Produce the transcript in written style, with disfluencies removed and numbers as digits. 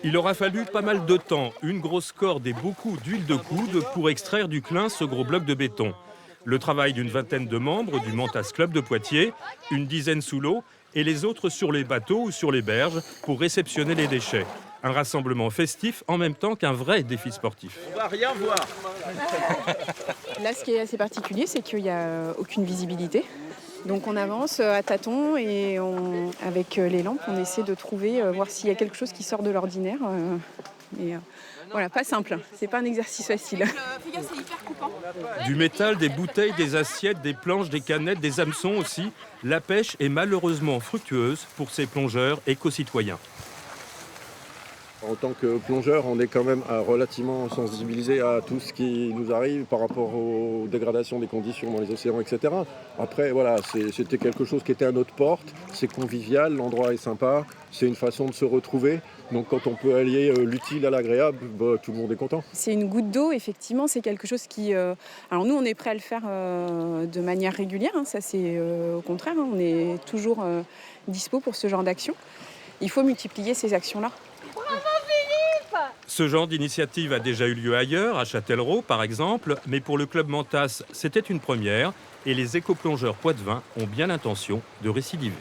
Il aura fallu pas mal de temps, une grosse corde et beaucoup d'huile de coude pour extraire du clin ce gros bloc de béton. Le travail d'une vingtaine de membres du Mantas Club de Poitiers, une dizaine sous l'eau et les autres sur les bateaux ou sur les berges pour réceptionner les déchets. Un rassemblement festif en même temps qu'un vrai défi sportif. On va rien voir. Là, ce qui est assez particulier, c'est qu'il n'y a aucune visibilité. Donc on avance à tâtons et avec les lampes, on essaie de trouver, voir s'il y a quelque chose qui sort de l'ordinaire. Voilà, pas simple, c'est pas un exercice facile. C'est hyper coupant. Du métal, des bouteilles, des assiettes, des planches, des canettes, des hameçons aussi. La pêche est malheureusement fructueuse pour ces plongeurs éco-citoyens. En tant que plongeur, on est quand même relativement sensibilisé à tout ce qui nous arrive par rapport aux dégradations des conditions dans les océans, etc. Après, voilà, c'était quelque chose qui était à notre porte. C'est convivial, l'endroit est sympa, c'est une façon de se retrouver. Donc quand on peut allier l'utile à l'agréable, tout le monde est content. C'est une goutte d'eau, effectivement, c'est quelque chose qui... Alors nous, on est prêt à le faire de manière régulière, hein, ça c'est au contraire, hein, on est toujours dispo pour ce genre d'action. Il faut multiplier ces actions-là. Ce genre d'initiative a déjà eu lieu ailleurs, à Châtellerault par exemple, mais pour le club Mantas, c'était une première et les éco-plongeurs poitevins ont bien l'intention de récidiver.